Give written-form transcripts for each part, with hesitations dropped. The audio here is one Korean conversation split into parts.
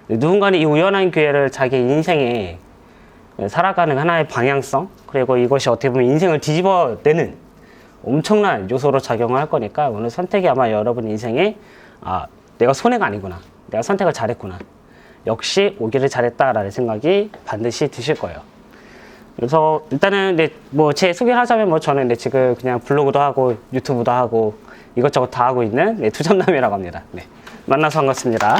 누군가는 이 우연한 기회를 자기 인생에 살아가는 하나의 방향성, 그리고 이것이 어떻게 보면 인생을 뒤집어내는 엄청난 요소로 작용을 할 거니까 오늘 선택이 아마 여러분 인생에 내가 손해가 아니구나, 내가 선택을 잘했구나, 역시 오기를 잘했다라는 생각이 반드시 드실 거예요. 그래서 일단은 뭐 제 소개를 하자면 뭐 저는 지금 그냥 블로그도 하고 유튜브도 하고 이것저것 다 하고 있는 투잡남이라고 합니다. 만나서 반갑습니다.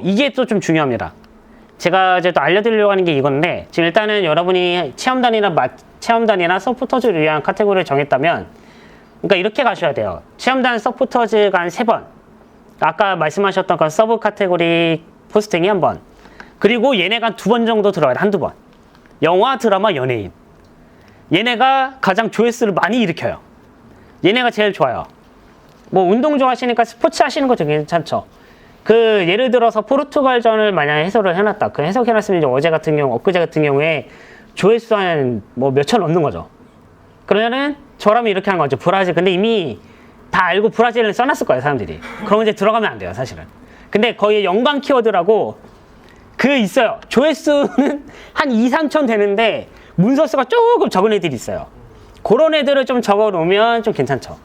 이게 또 좀 중요합니다. 제가 이제 또 알려드리려고 하는 게 이건데, 지금 일단은 여러분이 체험단이나 서포터즈를 위한 카테고리를 정했다면, 그러니까 이렇게 가셔야 돼요. 체험단 서포터즈가 한 3번, 아까 말씀하셨던 그 서브 카테고리 포스팅이 1번, 그리고 얘네가 2번 정도 들어가야 돼. 한두 번. 영화, 드라마, 연예인. 얘네가 가장 조회수를 많이 일으켜요. 얘네가 제일 좋아요. 뭐 운동 좋아하시니까 스포츠 하시는 거 되게 괜찮죠. 예를 들어서 포르투갈전을 만약에 해설을 해놨다. 그 해석해놨으면 이제 어제 같은 경우, 엊그제 같은 경우에 조회수 한 뭐 몇천 넘는 거죠. 그러면은 저라면 이렇게 하는 거죠. 브라질. 근데 이미 다 알고 브라질을 써놨을 거예요, 사람들이. 그럼 이제 들어가면 안 돼요, 사실은. 근데 거의 연관 키워드라고 있어요. 조회수는 한 2, 3천 되는데 문서수가 조금 적은 애들이 있어요. 그런 애들을 좀 적어 놓으면 좀 괜찮죠.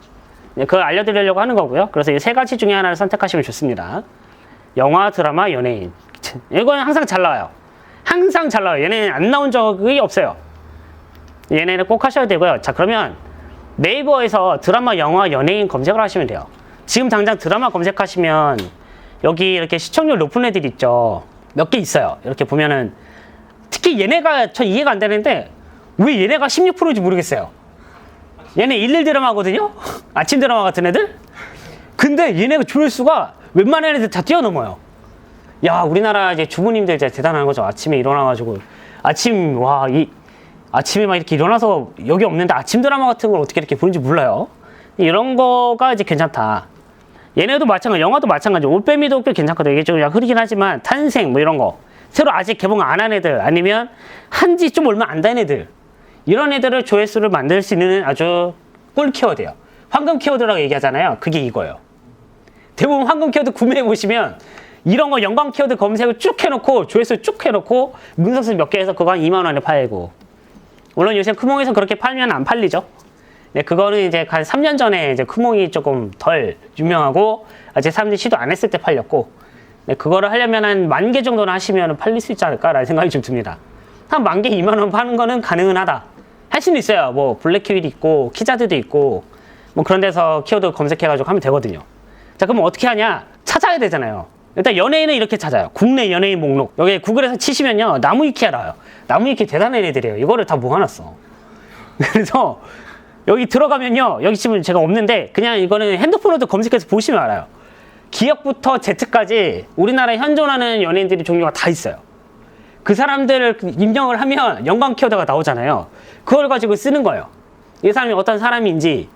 그걸 알려드리려고 하는 거고요. 그래서 이 3가지 중에 하나를 선택하시면 좋습니다. 영화, 드라마, 연예인. 이건 항상 잘 나와요. 항상 잘 나와요. 얘네는 안 나온 적이 없어요. 얘네는 꼭 하셔야 되고요. 자, 그러면 네이버에서 드라마, 영화, 연예인 검색을 하시면 돼요. 지금 당장 드라마 검색하시면 여기 이렇게 시청률 높은 애들 있죠. 몇 개 있어요. 이렇게 보면은 특히 얘네가 전 이해가 안 되는데 왜 얘네가 16%인지 모르겠어요. 얘네 일일 드라마거든요? 아침 드라마 같은 애들? 근데 얘네가 조회수가 웬만한 애들 다 뛰어넘어요. 야, 우리나라 이제 주부님들 진짜 대단한 거죠. 아침에 일어나가지고 아침에 막 이렇게 일어나서 여기 없는데 아침 드라마 같은 걸 어떻게 이렇게 보는지 몰라요. 이런 거가 이제 괜찮다. 얘네도 마찬가지, 영화도 마찬가지. 올빼미도 꽤 괜찮거든요. 이게 좀 흐리긴 하지만 탄생 뭐 이런 거, 새로 아직 개봉 안 한 애들, 아니면 한지 좀 얼마 안 된 애들, 이런 애들을 조회수를 만들 수 있는 아주 꿀 키워드예요. 황금 키워드라고 얘기하잖아요. 그게 이거예요. 대부분 황금 키워드 구매해 보시면 이런 거 연관 키워드 검색을 쭉 해놓고 조회수 쭉 해놓고 문서수 몇 개 해서 그거 한 2만 원에 팔고, 물론 요새 크몽에서 그렇게 팔면 안 팔리죠. 네, 그거는 이제 한 3년 전에 이제 크몽이 조금 덜 유명하고 아직 사람들이 시도 안 했을 때 팔렸고, 네, 그거를 하려면 한 10,000개 정도는 하시면 팔릴 수 있지 않을까라는 생각이 좀 듭니다. 한 10,000개 2만 원 파는 거는 가능은 하다. 할 수는 있어요. 뭐 블랙키위도 있고 키자드도 있고 뭐 그런 데서 키워드 검색해가지고 하면 되거든요. 자, 그럼 어떻게 하냐? 찾아야 되잖아요. 일단 연예인은 이렇게 찾아요. 국내 연예인 목록. 여기 구글에서 치시면요, 나무위키가 나와요. 나무위키 대단한 애들이에요. 이거를 다 모아놨어. 그래서 여기 들어가면요, 여기 지금 제가 없는데 그냥 이거는 핸드폰으로도 검색해서 보시면 알아요. 기역부터 Z까지 우리나라에 현존하는 연예인들이 종류가 다 있어요. 그 사람들을 입력을 하면 연관 키워드가 나오잖아요. 그걸 가지고 쓰는 거예요. 이 사람이 어떤 사람인지,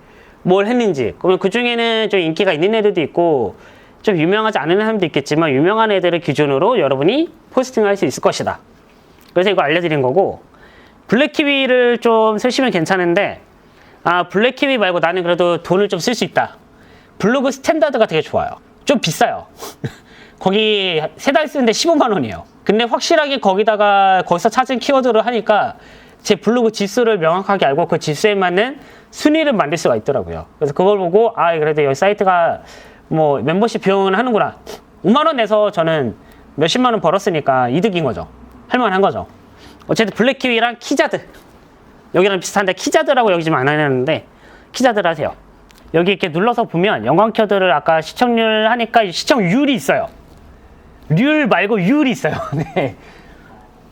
뭘 했는지. 그러면 그 중에는 좀 인기가 있는 애들도 있고 좀 유명하지 않은 사람도 있겠지만 유명한 애들을 기준으로 여러분이 포스팅을 할 수 있을 것이다. 그래서 이거 알려드린 거고, 블랙키위를 좀 쓰시면 괜찮은데, 블랙키위 말고 나는 그래도 돈을 좀 쓸 수 있다. 블로그 스탠다드가 되게 좋아요. 좀 비싸요. 거기 3달 쓰는데 15만 원이에요. 근데 확실하게 거기서 찾은 키워드를 하니까 제 블로그 지수를 명확하게 알고 그 지수에 맞는 순위를 만들 수가 있더라고요. 그래서 그걸 보고 그래도 여기 사이트가 뭐 멤버십 비용은 하는구나. 5만 원 내서 저는 몇십만 원 벌었으니까 이득인 거죠. 할만한 거죠. 어쨌든 블랙키위랑 키자드, 여기랑 비슷한데 키자드라고 여기 지금 안 해놨는데 키자드를 하세요. 여기 이렇게 눌러서 보면 연관 키워드를 아까 시청률 하니까 시청률이 있어요. 률 말고 율이 있어요. 네.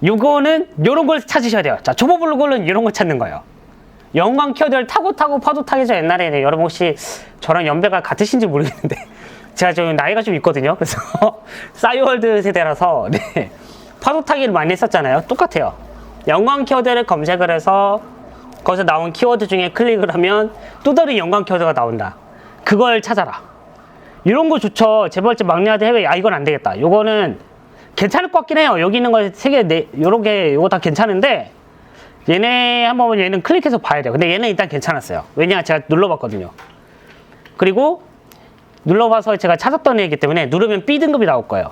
요거는 요런 걸 찾으셔야 돼요. 자, 초보 블로그는 이런 걸 찾는 거예요. 연관 키워드를 타고 파도 타기죠. 옛날에 여러분 혹시 저랑 연배가 같으신지 모르겠는데 제가 좀 나이가 좀 있거든요. 그래서 싸이월드 세대라서 네. 파도 타기를 많이 했었잖아요. 똑같아요. 연관 키워드를 검색을 해서 거기서 나온 키워드 중에 클릭을 하면 또 다른 연관 키워드가 나온다. 그걸 찾아라. 이런 거 좋죠. 재벌집 막내 아들 해외. 이건 안 되겠다. 요거는 괜찮을 것 같긴 해요. 여기 있는 거 3개, 요런 게 요거 다 괜찮은데 얘는 클릭해서 봐야 돼요. 근데 얘는 일단 괜찮았어요. 왜냐, 제가 눌러봤거든요. 그리고 눌러봐서 제가 찾았던 애이기 때문에 누르면 B 등급이 나올 거예요.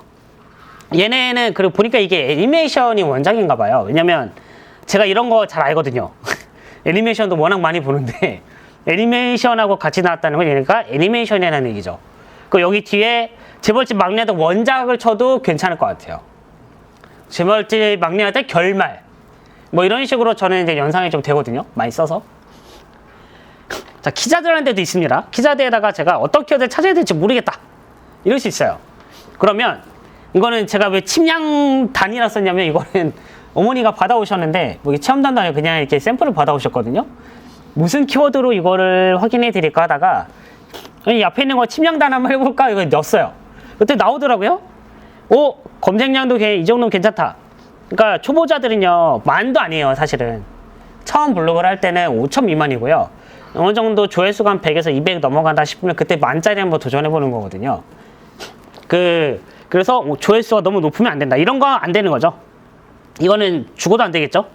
얘네는 그리고 보니까 이게 애니메이션이 원작인가 봐요. 왜냐면 제가 이런 거 잘 알거든요. 애니메이션도 워낙 많이 보는데 애니메이션하고 같이 나왔다는 건 얘네가 애니메이션이라는 얘기죠. 그 여기 뒤에 재벌집 막내아들 원작을 쳐도 괜찮을 것 같아요. 재벌집 막내아들 결말 뭐 이런 식으로 저는 이제 연상이 좀 되거든요. 많이 써서. 자, 키자드라는 데도 있습니다. 키자드에다가 제가 어떤 키워드를 찾아야 될지 모르겠다 이럴 수 있어요. 그러면 이거는 제가 왜 침량단이라 썼냐면 이거는 어머니가 받아오셨는데 뭐 체험단도 아니고 그냥 이렇게 샘플을 받아오셨거든요. 무슨 키워드로 이거를 확인해 드릴까 하다가 이 앞에 있는 거 침량단 한번 해볼까 이거 넣었어요. 그때 나오더라고요. 오, 검색량도 이 정도면 괜찮다. 그러니까 초보자들은요 만도 아니에요. 사실은 처음 블로그를 할 때는 5천 미만이고요. 어느 정도 조회수가 한 100에서 200 넘어간다 싶으면 그때 만짜리 한번 도전해 보는 거거든요. 그래서 조회수가 너무 높으면 안 된다. 이런 거 안 되는 거죠. 이거는 죽어도 안 되겠죠.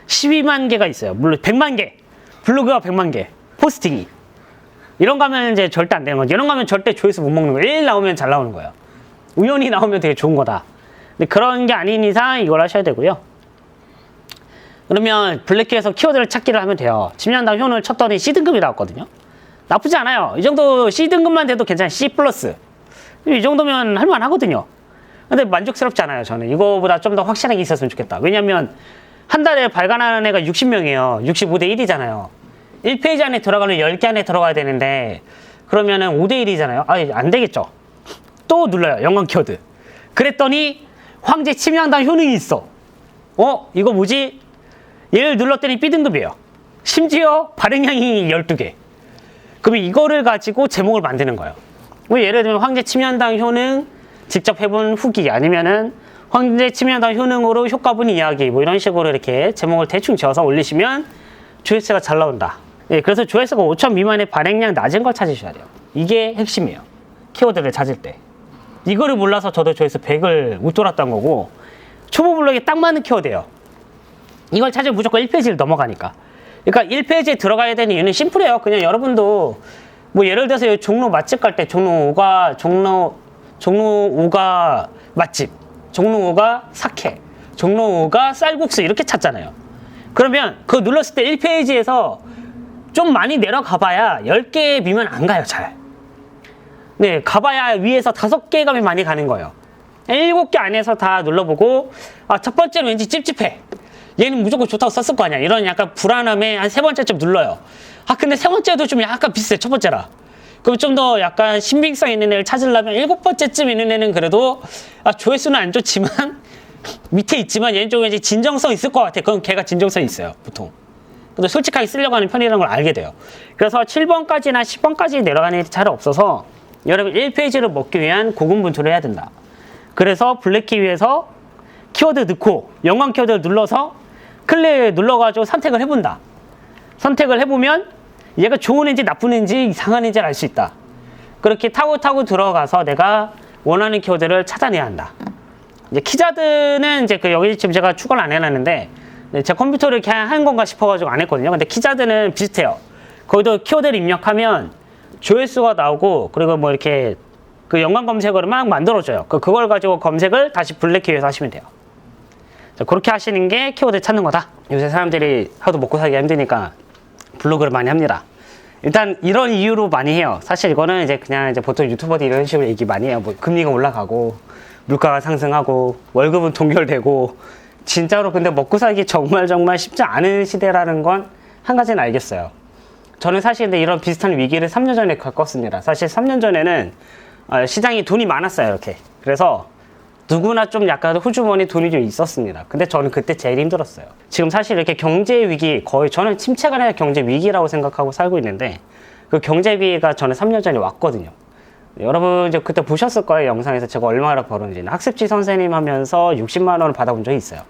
12만 개가 있어요. 물론 100만 개. 블로그가 100만 개. 포스팅이. 이런 거 하면 이제 절대 안 되는 거죠. 이런 거 하면 절대 조회수 못 먹는 거예요. 1 나오면 잘 나오는 거예요. 우연히 나오면 되게 좋은 거다. 근데 그런 게 아닌 이상 이걸 하셔야 되고요. 그러면 블랙키에서 키워드를 찾기를 하면 돼요. 침략당 효능을 쳤더니 C등급이 나왔거든요. 나쁘지 않아요. 이 정도 C등급만 돼도 괜찮아요. C+. 이 정도면 할만하거든요. 근데 만족스럽지 않아요. 저는 이거보다 좀 더 확실하게 있었으면 좋겠다. 왜냐면 한 달에 발간하는 애가 60명이에요 65대 1이잖아요 1페이지 안에 들어가면 10개 안에 들어가야 되는데 그러면은 5대 1이잖아요 안 되겠죠. 또 눌러요. 연관 키워드. 그랬더니 황제 침략당 효능이 있어. 이거 뭐지? 얘를 눌렀더니 B등급이에요. 심지어 발행량이 12개. 그럼 이거를 가지고 제목을 만드는 거예요. 예를 들면 황제 침략당 효능 직접 해본 후기 아니면은 황제 침략당 효능으로 효과 본 이야기 뭐 이런 식으로 이렇게 제목을 대충 지어서 올리시면 조회수가 잘 나온다. 예, 그래서 조회수가 5천 미만의 발행량 낮은 걸 찾으셔야 돼요. 이게 핵심이에요. 키워드를 찾을 때. 이거를 몰라서 저도 조회수 100을 웃돌았던 거고 초보 블로그에 딱 맞는 키워드예요. 이걸 찾으면 무조건 1페이지를 넘어가니까. 그러니까 1페이지에 들어가야 되는 이유는 심플해요. 그냥 여러분도 뭐 예를 들어서 종로 맛집 갈 때 종로 5가 맛집, 종로 5가 사케, 종로 5가 쌀국수 이렇게 찾잖아요. 그러면 그거 눌렀을 때 1페이지에서 좀 많이 내려가 봐야 10개 미만 안 가요, 잘. 네, 가봐야 위에서 5개 가면 많이 가는 거예요. 7개 안에서 다 눌러보고 첫 번째는 왠지 찝찝해. 얘는 무조건 좋다고 썼을 거 아니야. 이런 약간 불안함에 한 3번째쯤 눌러요. 근데 3번째도 좀 약간 비슷해, 첫 번째라. 그럼 좀 더 약간 신빙성 있는 애를 찾으려면 7번째쯤 있는 애는 그래도 조회수는 안 좋지만 밑에 있지만 얘는 좀 왠지 진정성 있을 것 같아. 그럼 걔가 진정성이 있어요, 보통. 근데 솔직하게 쓰려고 하는 편이라는 걸 알게 돼요. 그래서 7번까지나 10번까지 내려가는 애들이 잘 없어서 여러분 1페이지를 먹기 위한 고군분투를 해야 된다. 그래서 블랙키 위에서 키워드 넣고 연관 키워드를 눌러서 클릭 눌러가지고 선택을 해본다. 선택을 해보면 얘가 좋은 애인지 나쁜 애인지 이상한 애인지 알 수 있다. 그렇게 타고 들어가서 내가 원하는 키워드를 찾아내야 한다. 이제 키자드는 이제 여기 지금 제가 추가를 안 해놨는데 제 컴퓨터를 이렇게 한 건가 싶어가지고 안 했거든요. 근데 키자드는 비슷해요. 거기도 키워드를 입력하면 조회수가 나오고 그리고 뭐 이렇게 그 연관 검색어를 막 만들어줘요. 그걸 가지고 검색을 다시 블랙키에서 하시면 돼요. 자, 그렇게 하시는 게 키워드 찾는 거다. 요새 사람들이 하도 먹고 살기가 힘드니까 블로그를 많이 합니다. 일단 이런 이유로 많이 해요. 사실 이거는 이제 그냥 이제 보통 유튜버들이 이런 식으로 얘기 많이 해요. 뭐 금리가 올라가고 물가가 상승하고 월급은 동결되고 진짜로 근데 먹고 살기 정말 쉽지 않은 시대라는 건 한 가지는 알겠어요. 저는 사실 근데 이런 비슷한 위기를 3년 전에 겪었습니다. 사실 3년 전에는 시장이 돈이 많았어요, 이렇게. 그래서 누구나 좀 약간 호주머니 돈이 좀 있었습니다. 근데 저는 그때 제일 힘들었어요. 지금 사실 이렇게 경제 위기, 거의 저는 침체가 아니라 경제 위기라고 생각하고 살고 있는데 그 경제 위기가 저는 3년 전에 왔거든요. 여러분 이제 그때 보셨을 거예요. 영상에서 제가 얼마나 벌었는지. 학습지 선생님 하면서 60만 원을 받아본 적이 있어요.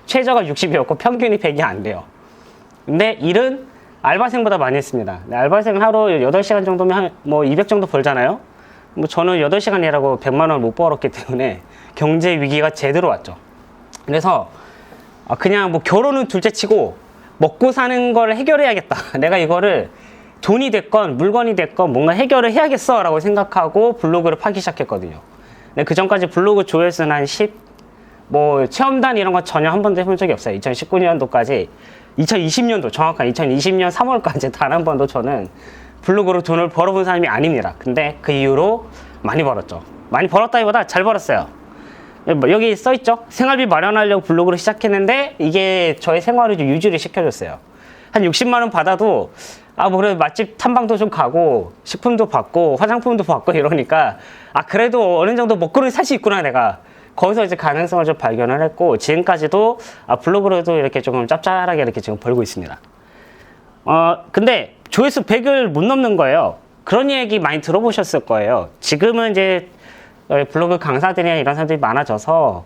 최저가 60이었고 평균이 100이 안 돼요. 근데 일은 알바생보다 많이 했습니다. 알바생은 하루 8시간 정도면 뭐 200 정도 벌잖아요. 뭐 저는 8시간 일하고 100만 원을 못 벌었기 때문에 경제 위기가 제대로 왔죠. 그래서 그냥 뭐 결혼은 둘째 치고 먹고 사는 걸 해결해야겠다. 내가 이거를 돈이 됐건 물건이 됐건 뭔가 해결을 해야겠어 라고 생각하고 블로그를 파기 시작했거든요. 근데 그 전까지 블로그 조회수는 한 10, 뭐 체험단 이런 거 전혀 한 번도 해본 적이 없어요. 2019년도까지 2020년도 정확한 2020년 3월까지 단 한 번도 저는 블로그로 돈을 벌어본 사람이 아닙니다. 근데 그 이후로 많이 벌었죠. 많이 벌었다기보다 잘 벌었어요. 여기 써있죠? 생활비 마련하려고 블로그를 시작했는데 이게 저의 생활을 좀 유지를 시켜줬어요. 한 60만 원 받아도 뭐 그래도 맛집 탐방도 좀 가고 식품도 받고 화장품도 받고 이러니까 그래도 어느 정도 먹거리 살 수 있구나 내가. 거기서 이제 가능성을 좀 발견을 했고 지금까지도 블로그로도 이렇게 조금 짭짤하게 이렇게 지금 벌고 있습니다. 근데 조회수 100을 못 넘는 거예요. 그런 얘기 많이 들어보셨을 거예요. 지금은 이제 블로그 강사들이나 이런 사람들이 많아져서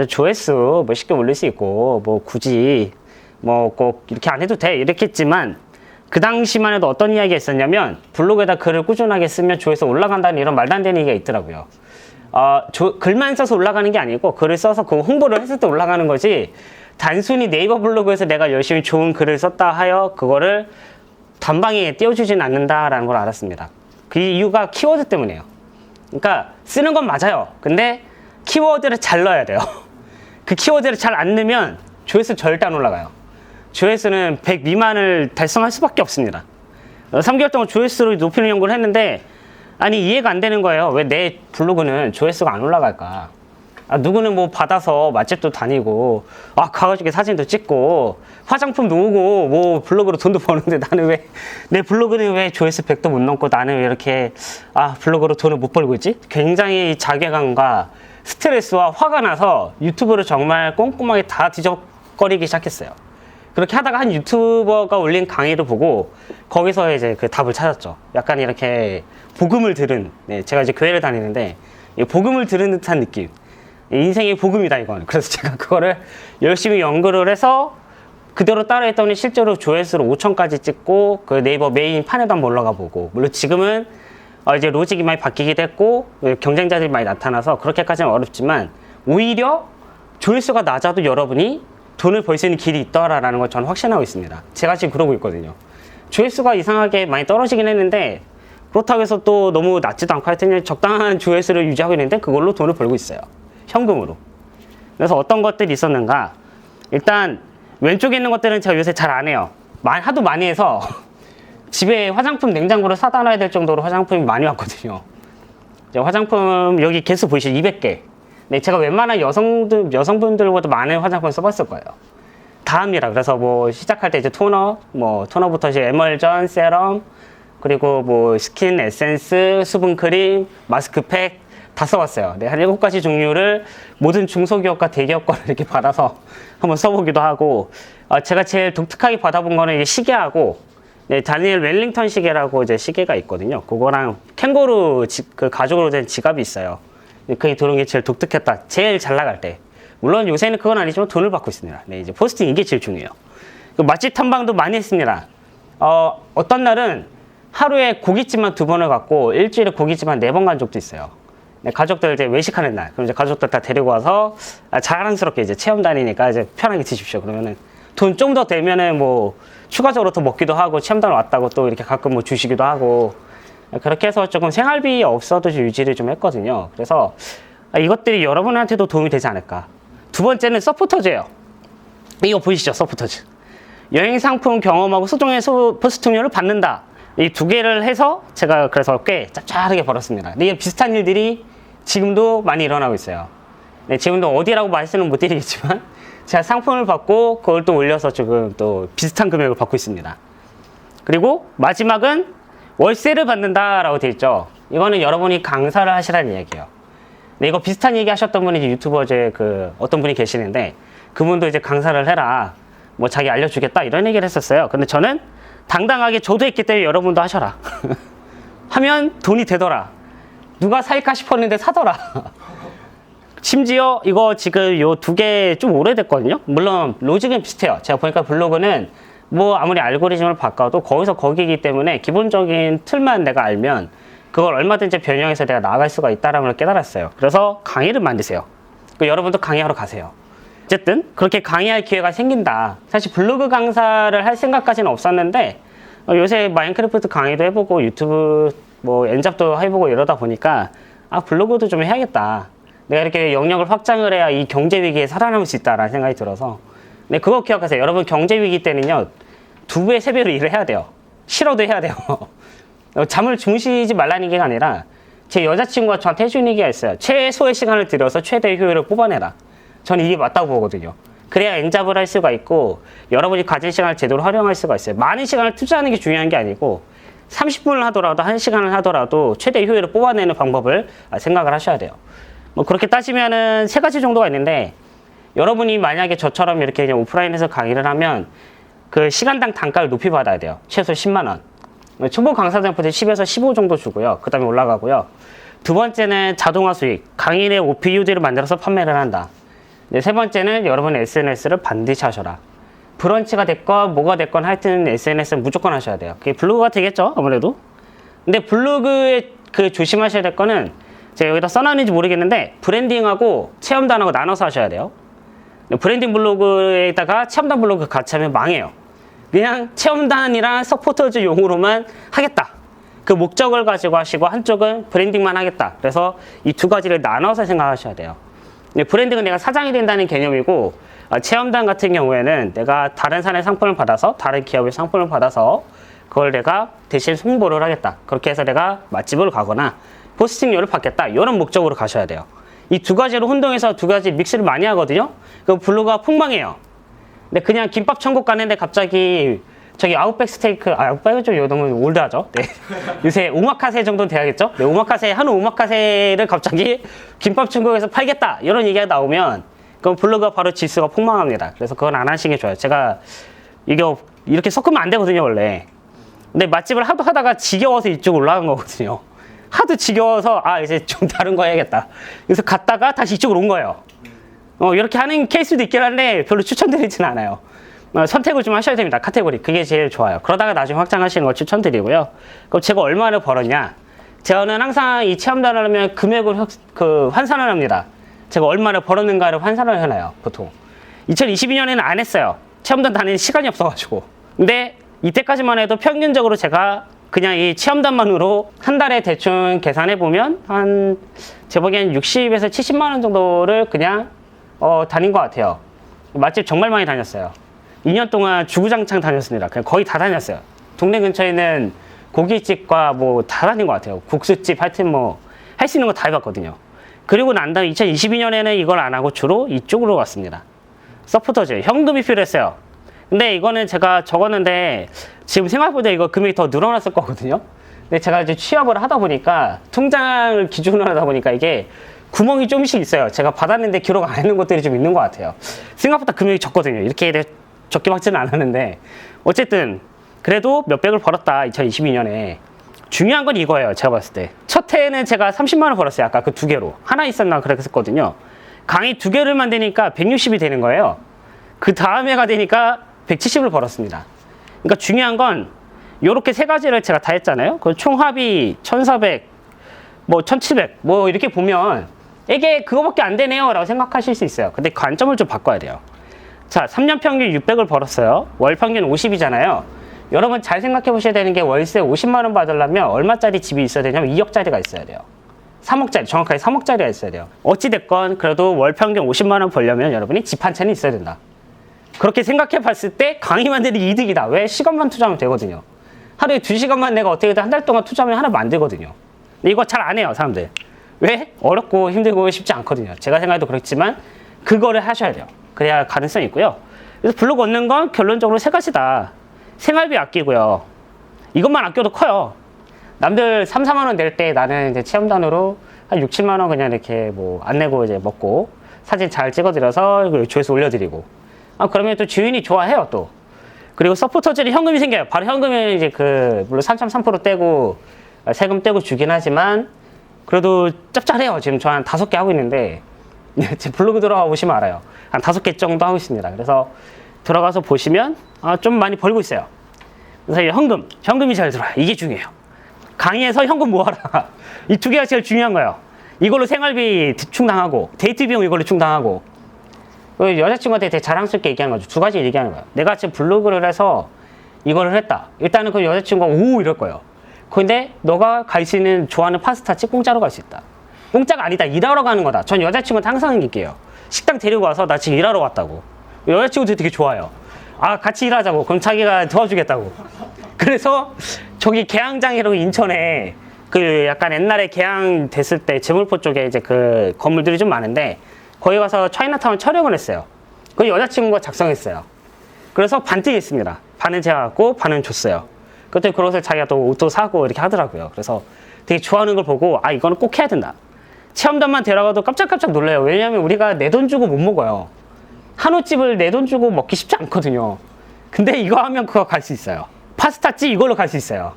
조회수 뭐 쉽게 올릴 수 있고 뭐 굳이 뭐 꼭 이렇게 안 해도 돼 이렇게 했지만 그 당시만 해도 어떤 이야기가 있었냐면 블로그에다 글을 꾸준하게 쓰면 조회수 올라간다는 이런 말도 안 되는 얘기가 있더라고요. 글만 써서 올라가는 게 아니고 글을 써서 그 홍보를 했을 때 올라가는 거지 단순히 네이버 블로그에서 내가 열심히 좋은 글을 썼다 하여 그거를 단방에 띄워주진 않는다라는 걸 알았습니다. 그 이유가 키워드 때문이에요. 그러니까 쓰는 건 맞아요. 근데 키워드를 잘 넣어야 돼요. 그 키워드를 잘 안 넣으면 조회수 절대 안 올라가요. 조회수는 100 미만을 달성할 수밖에 없습니다. 3개월 동안 조회수를 높이는 연구를 했는데 이해가 안 되는 거예요. 왜 내 블로그는 조회수가 안 올라갈까? 누구는 뭐 받아서 맛집도 다니고 가가지고 사진도 찍고 화장품도 오고 뭐 블로그로 돈도 버는데 나는 왜 내 블로그는 왜 조회수 100도 못 넘고 나는 왜 이렇게 블로그로 돈을 못 벌고 있지? 굉장히 자괴감과 스트레스와 화가 나서 유튜브를 정말 꼼꼼하게 다 뒤적거리기 시작했어요. 그렇게 하다가 한 유튜버가 올린 강의를 보고 거기서 이제 그 답을 찾았죠. 약간 이렇게 복음을 들은, 제가 이제 교회를 다니는데 복음을 들은 듯한 느낌. 인생의 복음이다 이건. 그래서 제가 그거를 열심히 연구를 해서 그대로 따라했더니 실제로 조회수를 5천까지 찍고 그 네이버 메인 판에도 한번 올라가 보고, 물론 지금은 이제 로직이 많이 바뀌기도 했고 경쟁자들이 많이 나타나서 그렇게까지는 어렵지만 오히려 조회수가 낮아도 여러분이 돈을 벌 수 있는 길이 있다라는 걸 저는 확신하고 있습니다. 제가 지금 그러고 있거든요. 조회수가 이상하게 많이 떨어지긴 했는데 그렇다고 해서 또 너무 낮지도 않고 하여튼 적당한 조회수를 유지하고 있는데 그걸로 돈을 벌고 있어요. 현금으로. 그래서 어떤 것들이 있었는가? 일단 왼쪽에 있는 것들은 제가 요새 잘 안 해요. 하도 많이 해서 집에 화장품 냉장고를 사다 놔야 될 정도로 화장품이 많이 왔거든요. 화장품 여기 개수 보이시죠? 200개. 네, 제가 웬만한 여성분들보다 많은 화장품 써봤을 거예요. 다 합니다. 그래서 뭐 시작할 때 이제 토너부터 이제 에멀전, 세럼, 그리고 뭐 스킨 에센스, 수분크림, 마스크팩 다 써봤어요. 네, 한 7가지 종류를 모든 중소기업과 대기업 거를 이렇게 받아서 한번 써보기도 하고, 제가 제일 독특하게 받아본 거는 이게 시계하고, 다니엘 웰링턴 시계라고 이제 시계가 있거든요. 그거랑 캥거루 그 가죽으로 된 지갑이 있어요. 그게 들어온 게 제일 독특했다. 제일 잘 나갈 때. 물론 요새는 그건 아니지만 돈을 받고 있습니다. 네, 이제 포스팅 이게 제일 중요해요. 맛집 탐방도 많이 했습니다. 어떤 날은 하루에 고깃집만 2번을 갔고 일주일에 고깃집만 4번 간 적도 있어요. 네, 가족들 이제 외식하는 날. 그럼 이제 가족들 다 데리고 와서 자랑스럽게 이제 체험 다니니까 이제 편하게 드십시오. 그러면은 돈 좀 더 되면은 뭐 추가적으로 더 먹기도 하고 체험단 왔다고 또 이렇게 가끔 뭐 주시기도 하고 그렇게 해서 조금 생활비 없어도 유지를 좀 했거든요. 그래서 이것들이 여러분한테도 도움이 되지 않을까. 두 번째는 서포터즈예요. 이거 보이시죠? 서포터즈. 여행 상품 경험하고 소정의 포스팅료를 받는다. 이 2개를 해서 제가 그래서 꽤 짭짤하게 벌었습니다. 근데 이게 비슷한 일들이 지금도 많이 일어나고 있어요. 네, 지금도 어디라고 말씀은 못 드리겠지만 제가 상품을 받고 그걸 또 올려서 지금 또 비슷한 금액을 받고 있습니다. 그리고 마지막은 월세를 받는다라고 되어 있죠. 이거는 여러분이 강사를 하시라는 이야기예요. 네, 이거 비슷한 얘기 하셨던 분이 이제 유튜버 어떤 분이 계시는데 그분도 이제 강사를 해라. 뭐 자기 알려주겠다 이런 얘기를 했었어요. 근데 저는 당당하게 저도 했기 때문에 여러분도 하셔라. 하면 돈이 되더라. 누가 살까 싶었는데 사더라. 심지어 이거 지금 요 2개 좀 오래됐거든요. 물론 로직은 비슷해요. 제가 보니까 블로그는 뭐 아무리 알고리즘을 바꿔도 거기서 거기이기 때문에 기본적인 틀만 내가 알면 그걸 얼마든지 변형해서 내가 나아갈 수가 있다는 걸 깨달았어요. 그래서 강의를 만드세요. 여러분도 강의하러 가세요. 어쨌든 그렇게 강의할 기회가 생긴다. 사실 블로그 강사를 할 생각까지는 없었는데 요새 마인크래프트 강의도 해보고 유튜브 뭐 엔잡도 해보고 이러다 보니까 아, 블로그도 좀 해야겠다. 내가 이렇게 영역을 확장을 해야 이 경제 위기에 살아남을 수 있다라는 생각이 들어서. 근데 그거 기억하세요. 여러분, 경제 위기 때는요, 2배, 3배로 일을 해야 돼요. 싫어도 해야 돼요. 잠을 주무시지 말라는 게 아니라 제 여자친구가 저한테 해준 얘기가 있어요. 최소의 시간을 들여서 최대의 효율을 뽑아내라. 저는 이게 맞다고 보거든요. 그래야 엔잡을 할 수가 있고 여러분이 가진 시간을 제대로 활용할 수가 있어요. 많은 시간을 투자하는 게 중요한 게 아니고 30분을 하더라도 1시간을 하더라도 최대의 효율을 뽑아내는 방법을 생각을 하셔야 돼요. 뭐 그렇게 따지면은 3가지 정도가 있는데, 여러분이 만약에 저처럼 이렇게 그냥 오프라인에서 강의를 하면 그 시간당 단가를 높이 받아야 돼요. 최소 10만 원. 초보 강사들한테 10에서 15 정도 주고요. 그 다음에 올라가고요. 두 번째는 자동화 수익. 강의의 OPUD를 만들어서 판매를 한다. 세 번째는 여러분의 SNS를 반드시 하셔라. 브런치가 됐건 뭐가 됐건 하여튼 SNS는 무조건 하셔야 돼요. 그게 블로그가 되겠죠, 아무래도. 근데 블로그에 그 조심하셔야 될 거는 제가 여기다 써놨는지 모르겠는데 브랜딩하고 체험단하고 나눠서 하셔야 돼요. 브랜딩 블로그에다가 체험단 블로그 같이 하면 망해요. 그냥 체험단이랑 서포터즈 용으로만 하겠다. 그 목적을 가지고 하시고 한쪽은 브랜딩만 하겠다. 그래서 이 2가지를 나눠서 생각하셔야 돼요. 브랜딩은 내가 사장이 된다는 개념이고, 체험단 같은 경우에는 내가 다른 사람의 상품을 받아서, 다른 기업의 상품을 받아서 그걸 내가 대신 홍보를 하겠다. 그렇게 해서 내가 맛집을 가거나 포스팅료를 받겠다. 이런 목적으로 가셔야 돼요. 이 2가지로 혼동해서 2가지 믹스를 많이 하거든요. 그 블로그가 폭망해요. 근데 그냥 김밥 천국 가는데 갑자기 저기 아웃백 스테이크, 아웃백은 좀 너무 올드하죠. 네. 요새 오마카세 정도는 돼야겠죠. 네, 오마카세, 한우 오마카세를 갑자기 김밥 천국에서 팔겠다. 이런 얘기가 나오면 그럼 블로그가 바로 지수가 폭망합니다. 그래서 그건 안 하시는 게 좋아요. 제가 이게 이렇게 섞으면 안 되거든요, 원래. 근데 맛집을 하도 하다가 지겨워서 이쪽 올라간 거거든요. 하도 지겨워서 이제 좀 다른 거 해야겠다. 그래서 갔다가 다시 이쪽으로 온 거예요. 이렇게 하는 케이스도 있긴 한데 별로 추천드리진 않아요. 선택을 좀 하셔야 됩니다. 카테고리. 그게 제일 좋아요. 그러다가 나중에 확장하시는 걸 추천드리고요. 그럼 제가 얼마나 벌었냐? 저는 항상 이 체험단을 하면 금액을 환산을 합니다. 제가 얼마나 벌었는가를 환산을 해놔요, 보통. 2022년에는 안 했어요. 체험단 다니는 시간이 없어가지고. 근데 이때까지만 해도 평균적으로 제가 그냥 이 체험단만으로 한 달에 대충 계산해보면 제 보기엔 60에서 70만 원 정도를 그냥 다닌 것 같아요. 맛집 정말 많이 다녔어요. 2년 동안 주구장창 다녔습니다. 그냥 거의 다 다녔어요. 동네 근처에 있는 고깃집과 뭐 다 다닌 것 같아요. 국수집 하여튼 뭐 할 수 있는 거 다 해봤거든요. 그리고 난 다음 2022년에는 이걸 안 하고 주로 이쪽으로 왔습니다. 서포터즈, 현금이 필요했어요. 근데 이거는 제가 적었는데 지금 생각보다 이거 금액이 더 늘어났을 거거든요. 근데 제가 이제 취업을 하다 보니까 통장을 기준으로 하다 보니까 이게 구멍이 조금씩 있어요. 제가 받았는데 기록 안 해놓은 것들이 좀 있는 것 같아요. 생각보다 금액이 적거든요. 이렇게 적게 받지는 않았는데 어쨌든 그래도 몇백을 벌었다 2022년에. 중요한 건 이거예요. 제가 봤을 때 첫 해에는 제가 30만 원 벌었어요. 아까 그 2개로 하나 있었나 그랬었거든요. 강의 2개를 만드니까 160이 되는 거예요. 그 다음 해가 되니까 170을 벌었습니다. 그러니까 중요한 건 요렇게 3가지를 제가 다 했잖아요. 그 총합이 1400 뭐 1700 뭐 이렇게 보면 이게 그거밖에 안 되네요 라고 생각하실 수 있어요. 근데 관점을 좀 바꿔야 돼요. 자, 3년 평균 600을 벌었어요. 월 평균 50이잖아요. 여러분 잘 생각해 보셔야 되는 게 월세 50만 원 받으려면 얼마짜리 집이 있어야 되냐면 2억짜리가 있어야 돼요. 3억짜리, 정확하게 3억짜리가 있어야 돼요. 어찌됐건 그래도 월 평균 50만 원 벌려면 여러분이 집 한 채는 있어야 된다. 그렇게 생각해 봤을 때 강의 만드는 게 이득이다. 왜? 시간만 투자하면 되거든요. 하루에 2시간만 내가 어떻게든 한 달 동안 투자하면 하나 만들거든요. 근데 이거 잘 안 해요, 사람들. 왜? 어렵고 힘들고 쉽지 않거든요. 제가 생각해도 그렇지만 그거를 하셔야 돼요. 그래야 가능성이 있고요. 그래서 블로그 얻는 건 결론적으로 3가지다. 생활비 아끼고요. 이것만 아껴도 커요. 남들 3, 4만 원 낼 때 나는 이제 체험단으로 한 6, 7만 원 그냥 이렇게 뭐 안 내고 이제 먹고 사진 잘 찍어드려서 조회수 올려드리고. 그러면 또 주인이 좋아해요, 또. 그리고 서포터즈는 현금이 생겨요. 바로 현금이 이제 물론 3.3% 떼고 세금 떼고 주긴 하지만 그래도 짭짤해요. 지금 저 한 5개 하고 있는데 제 블로그 들어가 보시면 알아요. 한 5개 정도 하고 있습니다. 그래서 들어가서 보시면 좀 많이 벌고 있어요. 그래서 현금이 잘 들어와요. 이게 중요해요. 강의에서 현금 모아라. 이 2개가 제일 중요한 거예요. 이걸로 생활비 충당하고 데이트 비용 이걸로 충당하고. 여자친구한테 되게 자랑스럽게 얘기하는 거죠. 2가지 얘기하는 거예요. 내가 지금 블로그를 해서 이거를 했다. 일단은 그 여자친구가 오 이럴 거예요. 근데 너가 갈 수 있는 좋아하는 파스타 집 공짜로 갈 수 있다. 공짜가 아니다. 일하러 가는 거다. 전 여자친구한테 항상 얘기해요. 식당 데리고 와서 나 지금 일하러 왔다고. 여자친구도 되게 좋아요. 아, 같이 일하자고. 그럼 자기가 도와주겠다고. 그래서 저기 계양장이라고 인천에 그 약간 옛날에 계양 됐을 때 제물포 쪽에 이제 그 건물들이 좀 많은데 거기 가서 차이나타운 촬영을 했어요. 그 여자친구가 작성했어요. 그래서 반 띵했습니다. 반은 제가 갖고 반은 줬어요. 그때 그것을 자기가 또 옷도 사고 이렇게 하더라고요. 그래서 되게 좋아하는 걸 보고 아, 이거는 꼭 해야 된다. 체험단만 데려가도 깜짝깜짝 놀라요. 왜냐하면 우리가 내 돈 주고 못 먹어요. 한우집을 내 돈 주고 먹기 쉽지 않거든요. 근데 이거 하면 그거 갈 수 있어요. 파스타집 이걸로 갈 수 있어요.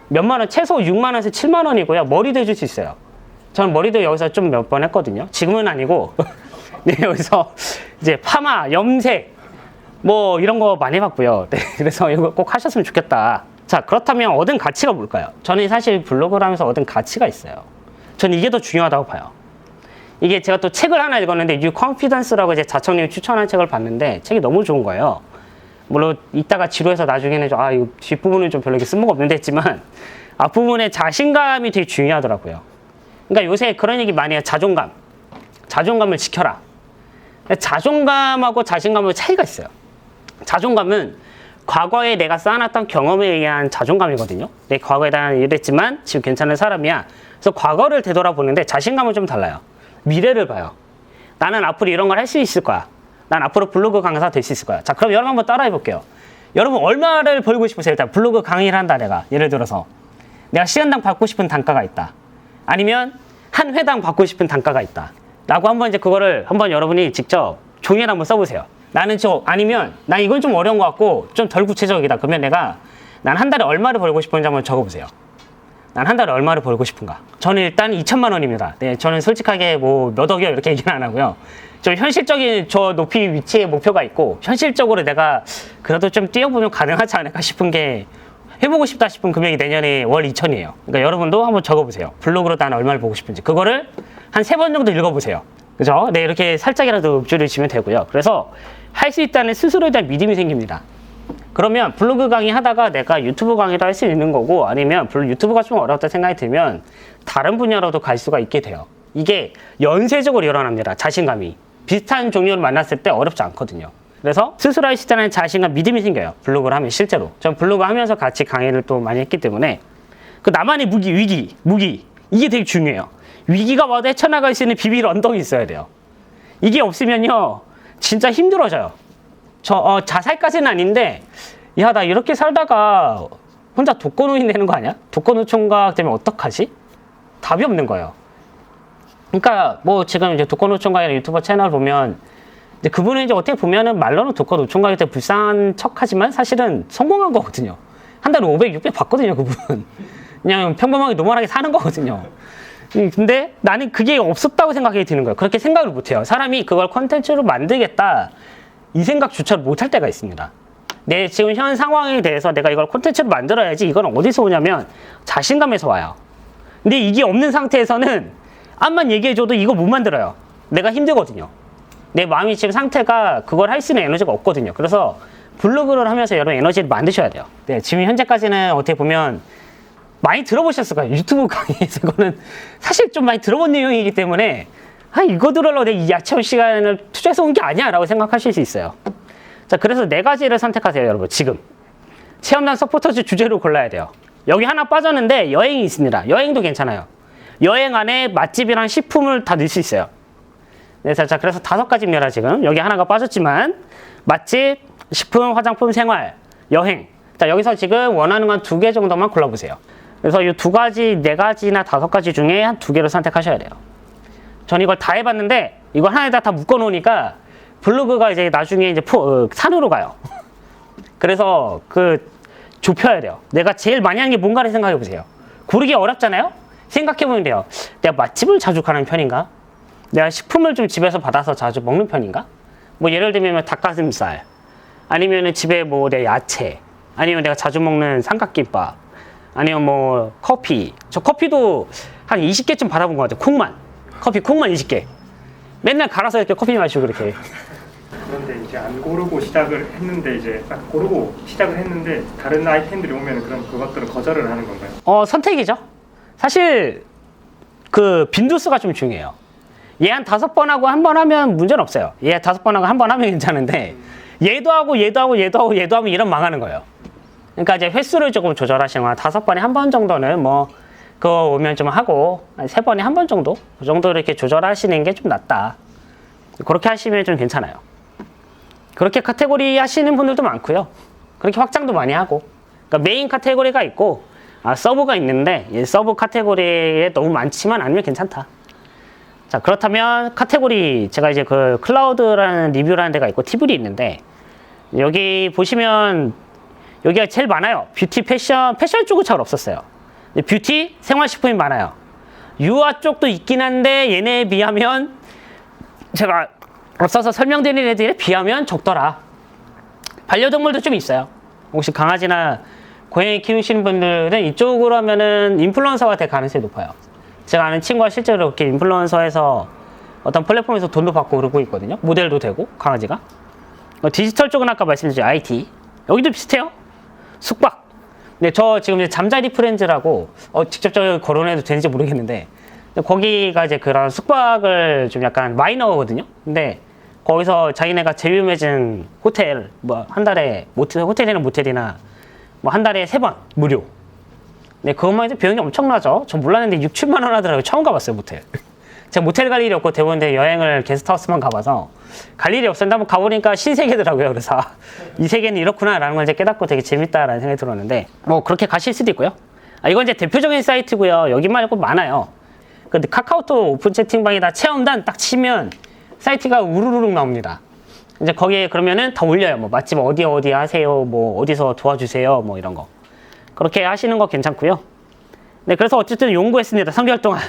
몇만 원, 최소 6만 원에서 7만 원이고요. 머리도 해줄 수 있어요. 저는 머리도 여기서 좀 몇 번 했거든요. 지금은 아니고 네, 여기서 이제 파마, 염색 뭐 이런 거 많이 해봤고요. 네, 그래서 이거 꼭 하셨으면 좋겠다. 자, 그렇다면 얻은 가치가 뭘까요? 저는 사실 블로그를 하면서 얻은 가치가 있어요. 저는 이게 더 중요하다고 봐요. 이게 제가 또 책을 하나 읽었는데 뉴 컨피던스라고 이제 자청님이 추천한 책을 봤는데 책이 너무 좋은 거예요. 물론 이따가 지루해서 나중에는 좀, 아, 이 뒷부분은 좀 별로 이렇게 쓸모가 없는데 했지만 앞부분에 자신감이 되게 중요하더라고요. 그러니까 요새 그런 얘기 많이 해요. 자존감. 자존감을 지켜라. 자존감하고 자신감의 차이가 있어요. 자존감은 과거에 내가 쌓아놨던 경험에 의한 자존감이거든요. 내 과거에 대한 이랬지만 지금 괜찮은 사람이야. 그래서 과거를 되돌아보는데 자신감은 좀 달라요. 미래를 봐요. 나는 앞으로 이런 걸 할 수 있을 거야. 난 앞으로 블로그 강사 될 수 있을 거야. 자, 그럼 여러분 한번 따라해 볼게요. 여러분 얼마를 벌고 싶으세요? 일단 블로그 강의를 한다 내가. 예를 들어서 내가 시간당 받고 싶은 단가가 있다. 아니면 한 회당 받고 싶은 단가가 있다. 라고 한번 이제 그거를 한번 여러분이 직접 종이에 한번 써보세요. 나는 아니면 난 이건 좀 어려운 것 같고 좀 덜 구체적이다. 그러면 내가 난 한 달에 얼마를 벌고 싶은지 한번 적어보세요. 난 한 달에 얼마를 벌고 싶은가? 저는 일단 2천만 원입니다. 네, 저는 솔직하게 뭐 몇 억이요 이렇게 얘기는 안 하고요. 좀 현실적인 저 높이 위치에 목표가 있고 현실적으로 내가 그래도 좀 뛰어보면 가능하지 않을까 싶은 게 해보고 싶다 싶은 금액이 내년에 월 2천이에요. 그러니까 여러분도 한번 적어보세요. 블로그로 나는 얼마를 보고 싶은지. 그거를 한 3번 정도 읽어보세요. 그죠? 네, 이렇게 살짝이라도 읊조를 주면 되고요. 그래서 할 수 있다는 스스로에 대한 믿음이 생깁니다. 그러면 블로그 강의 하다가 내가 유튜브 강의도 할 수 있는 거고 아니면 유튜브가 좀 어렵다 생각이 들면 다른 분야로도 갈 수가 있게 돼요. 이게 연쇄적으로 일어납니다. 자신감이. 비슷한 종류를 만났을 때 어렵지 않거든요. 그래서 스스로 할 수 있다는 자신감, 믿음이 생겨요. 블로그를 하면 실제로. 전 블로그 하면서 같이 강의를 또 많이 했기 때문에 그 나만의 무기. 이게 되게 중요해요. 위기가 와도 헤쳐나갈 수 있는 비밀 언덕이 있어야 돼요. 이게 없으면요. 진짜 힘들어져요. 자살까지는 아닌데 야, 나 이렇게 살다가 혼자 독거노인 되는 거 아니야? 독거노 총각 되면 어떡하지? 답이 없는 거예요. 그러니까 뭐 지금 이제 독거노 총각이나 유튜버 채널 보면 이제 그분은 이제 어떻게 보면은 말로는 독거노 총각일 때 불쌍한 척하지만 사실은 성공한 거거든요. 한 달에 500, 600 받거든요, 그분. 그냥 평범하게 노멀하게 사는 거거든요. 근데 나는 그게 없었다고 생각이 드는 거예요. 그렇게 생각을 못 해요. 사람이 그걸 콘텐츠로 만들겠다 이 생각조차 못 할 때가 있습니다. 내 지금 현 상황에 대해서 내가 이걸 콘텐츠로 만들어야지. 이건 어디서 오냐면 자신감에서 와요. 근데 이게 없는 상태에서는 암만 얘기해줘도 이거 못 만들어요. 내가 힘들거든요. 내 마음이 지금 상태가 그걸 할 수 있는 에너지가 없거든요. 그래서 블로그를 하면서 여러분 에너지를 만드셔야 돼요. 네, 지금 현재까지는 어떻게 보면 많이 들어보셨을 거예요. 유튜브 강의에서 이거는 사실 좀 많이 들어본 내용이기 때문에 아, 이거 들으려고 내가 이 아침 시간을 투자해서 온 게 아니야 라고 생각하실 수 있어요. 자, 그래서 4가지를 선택하세요, 여러분. 지금 체험단 서포터즈 주제로 골라야 돼요. 여기 하나 빠졌는데 여행이 있습니다. 여행도 괜찮아요. 여행 안에 맛집이랑 식품을 다 넣을 수 있어요. 네, 자, 그래서 5가지입니다. 지금 여기 하나가 빠졌지만 맛집, 식품, 화장품, 생활, 여행. 자, 여기서 지금 원하는 건 2개 정도만 골라보세요. 그래서 이 2가지, 4가지나 5가지 중에 한 2개를 선택하셔야 돼요. 전 이걸 다 해봤는데 이걸 하나에다 다 묶어놓으니까 블로그가 이제 나중에 이제 산으로 가요. 그래서 좁혀야 돼요. 내가 제일 많이 하는 게 뭔가를 생각해 보세요. 고르기 어렵잖아요? 생각해 보면 돼요. 내가 맛집을 자주 가는 편인가? 내가 식품을 좀 집에서 받아서 자주 먹는 편인가? 뭐 예를 들면 닭가슴살, 아니면 집에 뭐 내 야채, 아니면 내가 자주 먹는 삼각김밥, 아니면 뭐 커피. 저 커피도 한 20개쯤 받아본 것 같아요. 콩만 20개. 맨날 갈아서 이렇게 커피 마시고 그렇게. 그런데 이제 안 고르고 시작을 했는데 이제 딱 고르고 시작을 했는데 다른 아이템들이 오면 그럼 그것들을 거절을 하는 건가요? 선택이죠. 사실 그 빈도수가 좀 중요해요. 얘 한 5번 하고 한 번 하면 문제는 없어요. 얘 5번 하고 한 번 하면 괜찮은데 얘도 하고 얘도 하고 얘도 하고 얘도 하면 이런 망하는 거예요. 그러니까 이제 횟수를 조금 조절하시는 거야. 5번에 한 번 정도는 뭐 그거 오면 좀 하고 3번에 한 번 정도 그 정도 이렇게 조절하시는 게 좀 낫다. 그렇게 하시면 좀 괜찮아요. 그렇게 카테고리 하시는 분들도 많고요. 그렇게 확장도 많이 하고. 그러니까 메인 카테고리가 있고 서브가 있는데 서브 카테고리에 너무 많지만 않으면 괜찮다. 자, 그렇다면 카테고리 제가 이제 그 클라우드라는 리뷰라는 데가 있고 티블이 있는데 여기 보시면 여기가 제일 많아요. 뷰티, 패션 쪽은 잘 없었어요. 뷰티, 생활식품이 많아요. 유아 쪽도 있긴 한데 얘네에 비하면 제가 앞서서 설명드린 애들에 비하면 적더라. 반려동물도 좀 있어요. 혹시 강아지나 고양이 키우시는 분들은 이쪽으로 하면은 인플루언서가 될 가능성이 높아요. 제가 아는 친구가 실제로 이렇게 인플루언서에서 어떤 플랫폼에서 돈도 받고 그러고 있거든요. 모델도 되고 강아지가. 디지털 쪽은 아까 말씀드린 IT 여기도 비슷해요. 숙박. 근데 저 지금 이제 잠자리 프렌즈라고 직접적으로 거론해도 되는지 모르겠는데 거기가 이제 그런 숙박을 좀 약간 마이너거든요. 근데 거기서 자기네가 제일 유명해진 호텔 뭐 한 달에 호텔이나 모텔이나 뭐 한 달에 3번 무료. 네, 그것만 해도 비용이 엄청나죠. 전 몰랐는데 6, 7만 원 하더라고요. 처음 가봤어요, 모텔. 제가 모텔 갈 일이 없고 대부분 여행을 게스트하우스만 가봐서 갈 일이 없었는데 한번 가보니까 신세계더라고요. 그래서 이 세계는 이렇구나 라는 걸 이제 깨닫고 되게 재밌다라는 생각이 들었는데 뭐 그렇게 가실 수도 있고요. 이건 이제 대표적인 사이트고요. 여기 말고 많아요. 근데 카카오톡 오픈 채팅방에다 체험단 딱 치면 사이트가 우르르륵 나옵니다. 이제 거기에 그러면은 다 올려요. 뭐 맛집 어디 하세요. 뭐 어디서 도와주세요. 뭐 이런 거. 그렇게 하시는 거 괜찮고요. 네, 그래서 어쨌든 연구했습니다. 3개월 동안.